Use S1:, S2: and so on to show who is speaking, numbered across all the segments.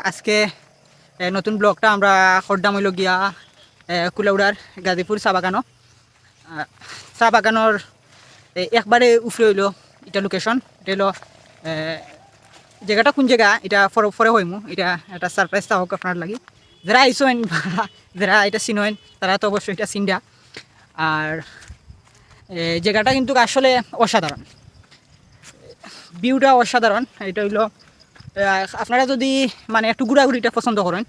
S1: আজকে নতুন ব্লগটা আমরা খড়দাম হইল গিয়া কুলাউড়ার গাজীপুর চা বাগানো চা বাগানোর একবারে উফরে হইল এটা লোকেশন। এটা হইল জায়গাটা কোন জায়গা এটা ফরে হইমু, এটা একটা সারপ্রাইজ হোক আপনার লাগি। যারা আইসেন যারা এটা চিনেন তারা তো অবশ্যই এটা চিন্তা। আর জায়গাটা কিন্তু আসলে অসাধারণ, ভিউটা অসাধারণ। এটা হইল আপনারা যদি মানে একটু ঘোরাঘুরিটা পছন্দ করেন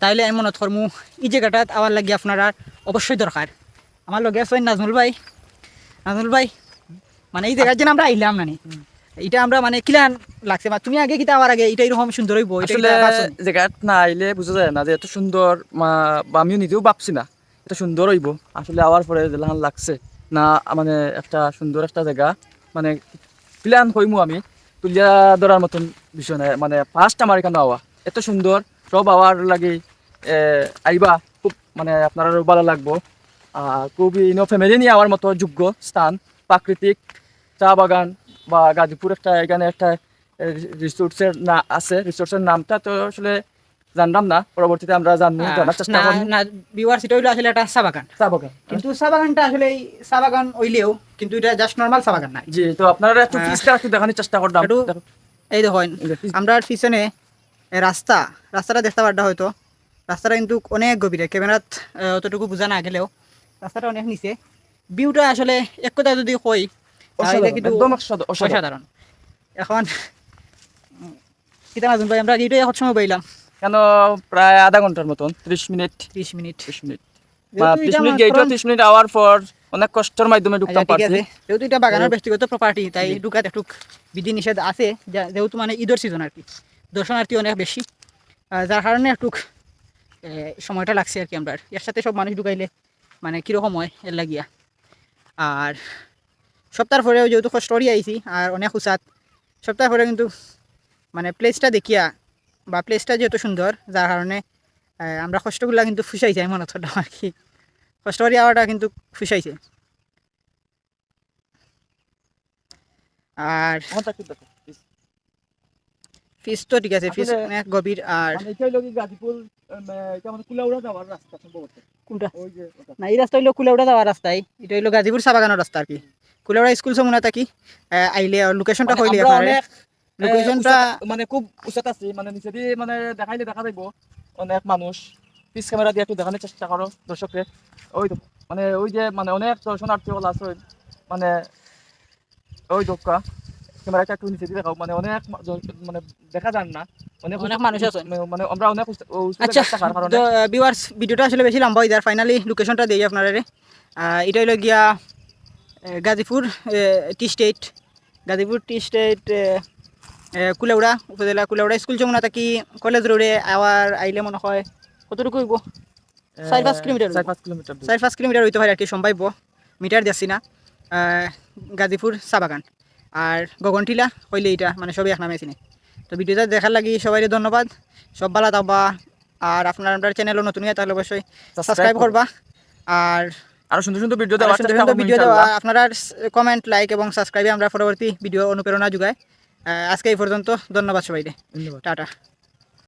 S1: তাইলে আমি মনে করমু এই জায়গাটা আমার লাগে আপনারা অবশ্যই দরকার। আমার লগে আছেন নাজমুল ভাই। নাজমুল ভাই, মানে এই জায়গার জন্য আমরা আইলাম না, এটা আমরা মানে কিলান লাগছে। তুমি আগে কিতা আমার আগে এটা এরকম সুন্দর হইব
S2: আসলে জায়গাটা না আইলে বুঝা যায় না যে এত সুন্দর, বা আমিও নিজেও ভাবছি না এত সুন্দর হইব। আসলে আওয়ার পরে যেলাহান লাগছে না, মানে একটা সুন্দর একটা জায়গা, মানে প্ল্যান হইমু আমি তুলিয়া ধরার মতন বিষয় নাই। মানে ফার্স্ট আমার এখানে আওয়া এত সুন্দর, সব আওয়ার লাগে আইবা খুব, মানে আপনারও ভালো লাগবো। আর খুবই ফ্যামিলি নিয়ে আওয়ার মতো যোগ্য স্থান, প্রাকৃতিক চা বাগান বা গাজীপুর একটা এখানে একটা রিসোর্টসের না আছে, রিসোর্টসের নামটা তো আসলে জানলাম না, পরবর্তীতে আমরা জানার চেষ্টা করব।
S1: না ভিউয়ার্স, এটা হইলো আসলে একটা চা বাগান।
S2: চা বাগান,
S1: কিন্তু চা বাগানটা আসলে এই চা বাগান হইলেও কিন্তু এটা জাস্ট নরমাল চা বাগান নাই।
S2: জি, তো আপনারা একটু পিসটা একটু দেখানোর চেষ্টা করলাম।
S1: এই দেখেন আমরা পিছনে রাস্তাটা দেখতে পারটা হয়তো। রাস্তাটা কিন্তু অনেক গভীরে, ক্যামেরাত অতটুকু বোঝা না গেলেও রাস্তাটা অনেক নিচে। ভিউটা আসলে এক কথা যদি কই তাহলে কিন্তু অসাধারণ। এখন কিতা নাজুন ভাই, আমরা এইটাই এখন সময় পাইলাম
S2: কেন প্রায় আধা ঘন্টার মতন, 30 মিনিট
S1: 30 মিনিট
S2: 30 মিনিট গেইটো 30 মিনিট আওয়ার পর অনেক কষ্টের মাধ্যমে ঢুকতাম পারছি।
S1: যেহেতু এটা বাগানের ব্যক্তিগত প্রপার্টি তাই ঢুকাতে একটু বিধি নিষেধ আছে, যেহেতু মানে ঈদের সিজন আর কি, দর্শনার্থী অনেক বেশি, যার কারণে একটু সময়টা লাগছে আর কি। আমরা এর সাথে সব মানুষ ঢুকাইলে মানে কীরকম হয় এর লাগিয়া। আর সপ্তাহের পরেও যেহেতু কষ্টরি আইছি আর অনেক উচাত, সপ্তাহের পরে কিন্তু মানে প্লেসটা দেখিয়া বা প্লেসটা যেহেতু সুন্দর যার কারণে আমরা কষ্টগুলো কিন্তু ফুসাই যাই মনে হতো আর কি। কষ্টরি আওয়াটা কিন্তু ফুসাইছে। আর ফিস তো ঠিক আছে, ফিস অনেক গভীর। আর কোনটা না, এই রাস্তা হইলো কুলাউড়া যাওয়ার রাস্তায়, এটা হইলো গাজীপুর চা বাগানের রাস্তা আর কি। কুলাউড়া স্কুল সমুনা থাকি আইলে লোকেশনটা কইলে লোকেশনটা
S2: মানে খুব উচ্চতা আছে, মানে নিচে দিয়ে মানে দেখাইলে দেখা যাইব অনেক মানুষ। পিস ক্যামেরা দিয়ে একটু দেখানোর চেষ্টা করো দর্শককে। ওই তো মানে ওই যে মানে অনেক দর্শনার্থী হল আছে, মানে ওই দোকা ক্যামেরাটা একটু নিচে দিয়ে দেখাও, মানে অনেক মানে দেখা যান না,
S1: অনেক মানুষ আছে,
S2: মানে আমরা অনেক।
S1: আচ্ছা তো ভিউয়ার্স, ভিডিওটা আসলে বেশি লম্বা হয়ে যায়, ফাইনালি লোকেশনটা দিই আপনারা। এটা হইলো গিয়া গাজীপুর টি স্টেট, গাজীপুর টি স্টেট কুলাউড়া উপজেলা, কুলাউড়া স্কুল যমুনা থাকি কলেজ রোডে আওয়ার আইলে মনে হয় কতটুকু হইব, 4-5 কিলোমিটার 4-5 কিলোমিটার হইতে পারে আর কি, সম্ভাব্য মিটার যাচ্ছি না। গাজীপুর চা বাগান আর গগনটিলা হইলে এটা মানে সবই এক নামে চিনি। তো ভিডিওটা দেখার লাগি সবাই ধন্যবাদ, সব ভালো থাকবা। আর আপনার চ্যানেলও নতুন হয়ে তাহলে অবশ্যই সাবস্ক্রাইব করবা। আর
S2: আরো সুন্দর সুন্দর ভিডিও
S1: দেওয়া আপনারা কমেন্ট, লাইক এবং সাবস্ক্রাইবে আমরা পরবর্তী ভিডিও অনুপ্রেরণা যোগাই। আজকে এই পর্যন্ত, ধন্যবাদ সবাইকে, টাটা।